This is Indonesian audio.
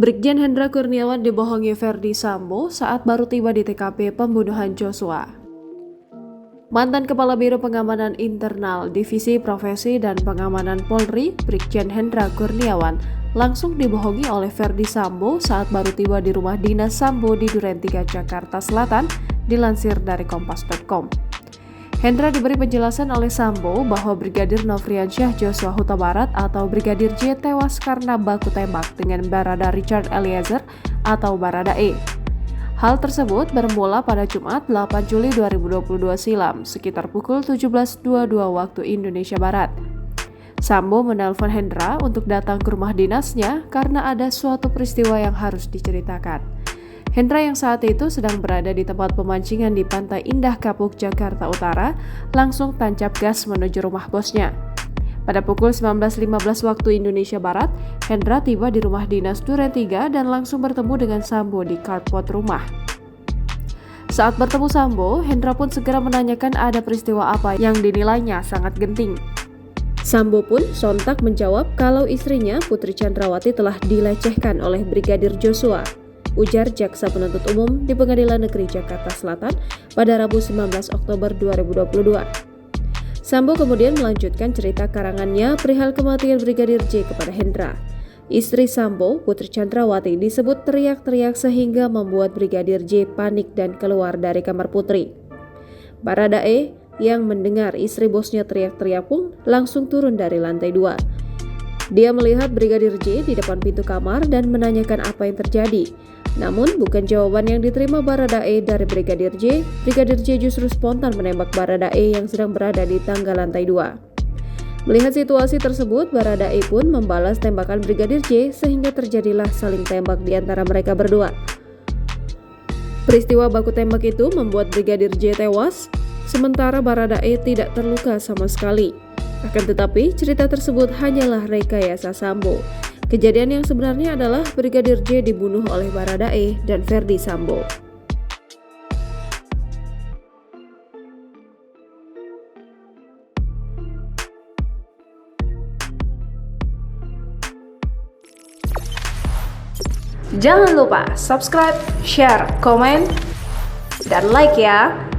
Brigjen Hendra Kurniawan dibohongi Verdi Sambo saat baru tiba di TKP pembunuhan Joshua. Mantan Kepala Biro Pengamanan Internal Divisi Profesi dan Pengamanan Polri, Brigjen Hendra Kurniawan, langsung dibohongi oleh Verdi Sambo saat baru tiba di rumah dinas Sambo di Duren 3, Jakarta Selatan, dilansir dari Kompas.com. Hendra diberi penjelasan oleh Sambo bahwa Brigadir Nofriansyah Joshua Huta Barat atau Brigadir J tewas karena baku tembak dengan Barada Richard Eliezer atau Baradae. Hal tersebut bermula pada Jumat 8 Juli 2022 silam, sekitar pukul 17.22 waktu Indonesia Barat. Sambo menelpon Hendra untuk datang ke rumah dinasnya karena ada suatu peristiwa yang harus diceritakan. Hendra yang saat itu sedang berada di tempat pemancingan di Pantai Indah Kapuk, Jakarta Utara, langsung tancap gas menuju rumah bosnya. Pada pukul 19.15 waktu Indonesia Barat, Hendra tiba di rumah dinas Duren 3 dan langsung bertemu dengan Sambo di carport rumah. Saat bertemu Sambo, Hendra pun segera menanyakan ada peristiwa apa yang dinilainya sangat genting. Sambo pun sontak menjawab kalau istrinya Putri Chandrawati telah dilecehkan oleh Brigadir Joshua, ujar Jaksa Penuntut Umum di Pengadilan Negeri Jakarta Selatan pada Rabu 19 Oktober 2022. Sambo kemudian melanjutkan cerita karangannya perihal kematian Brigadir J kepada Hendra. Istri Sambo, Putri Chandrawati, disebut teriak-teriak sehingga membuat Brigadir J panik dan keluar dari kamar Putri. Baradae yang mendengar istri bosnya teriak-teriak pun langsung turun dari lantai 2. Dia melihat Brigadir J di depan pintu kamar dan menanyakan apa yang terjadi. Namun bukan jawaban yang diterima Baradae dari Brigadir J. Brigadir J justru spontan menembak Baradae yang sedang berada di tangga lantai 2. Melihat situasi tersebut, Baradae pun membalas tembakan Brigadir J sehingga terjadilah saling tembak di antara mereka berdua. Peristiwa baku tembak itu membuat Brigadir J tewas, sementara Baradae tidak terluka sama sekali. Akan tetapi, cerita tersebut hanyalah rekayasa Sambo. Kejadian yang sebenarnya adalah Brigadir J dibunuh oleh Baradae dan Verdi Sambo. Jangan lupa subscribe, share, komen, dan like ya!